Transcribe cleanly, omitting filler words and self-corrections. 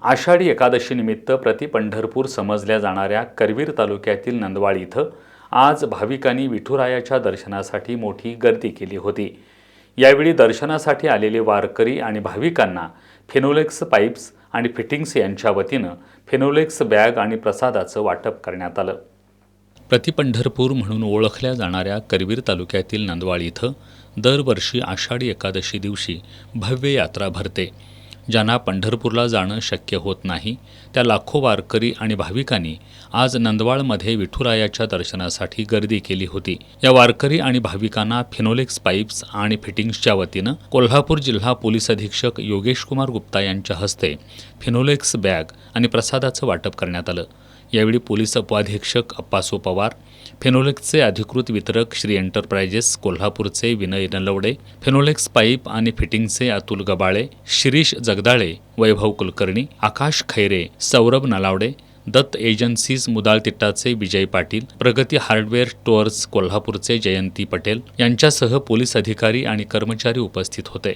आषाढी एकादशीनिमित्त प्रति पंढरपूर समजल्या जाणाऱ्या करवीर तालुक्यातील नंदवाळ इथं आज भाविकांनी विठुरायाच्या दर्शनासाठी मोठी गर्दी केली होती। यावेळी दर्शनासाठी आलेले वारकरी आणि भाविकांना फिनोलेक्स पाईप्स आणि फिटिंग्स यांच्या वतीनं फिनोलेक्स बॅग आणि प्रसादाचं वाटप करण्यात आलं। प्रति पंढरपूर म्हणून ओळखल्या जाणाऱ्या करवीर तालुक्यातील नंदवाळ इथं दरवर्षी आषाढी एकादशी दिवशी भव्य यात्रा भरते। ज्यांना पंढरपूरला जाणं शक्य होत नाही त्या लाखो वारकरी आणि भाविकांनी आज नंदवाळमध्ये विठुरायाच्या दर्शनासाठी गर्दी केली होती। या वारकरी आणि भाविकांना फिनोलेक्स पाईप्स आणि फिटिंग्सच्या वतीनं कोल्हापूर जिल्हा पोलीस अधीक्षक योगेश कुमार गुप्ता यांच्या हस्ते फिनोलेक्स बॅग आणि प्रसादाचं वाटप करण्यात आलं। यावेळी पोलीस उपअधीक्षक अप्पासो पवार, फिनोलेक्सचे अधिकृत वितरक श्री एंटरप्राइजेस कोल्हापूरचे विनय नलवडे, फिनोलेक्स पाईप आणि फिटिंगचे अतुल गबाळे, शिरीष जगदाळे, वैभव कुलकर्णी, आकाश खैरे, सौरभ नलावडे, दत्त एजन्सीज मुदाळतिट्टाचे विजय पाटील, प्रगती हार्डवेअर स्टोअर्स कोल्हापूरचे जयंती पटेल यांच्यासह पोलीस अधिकारी आणि कर्मचारी उपस्थित होते।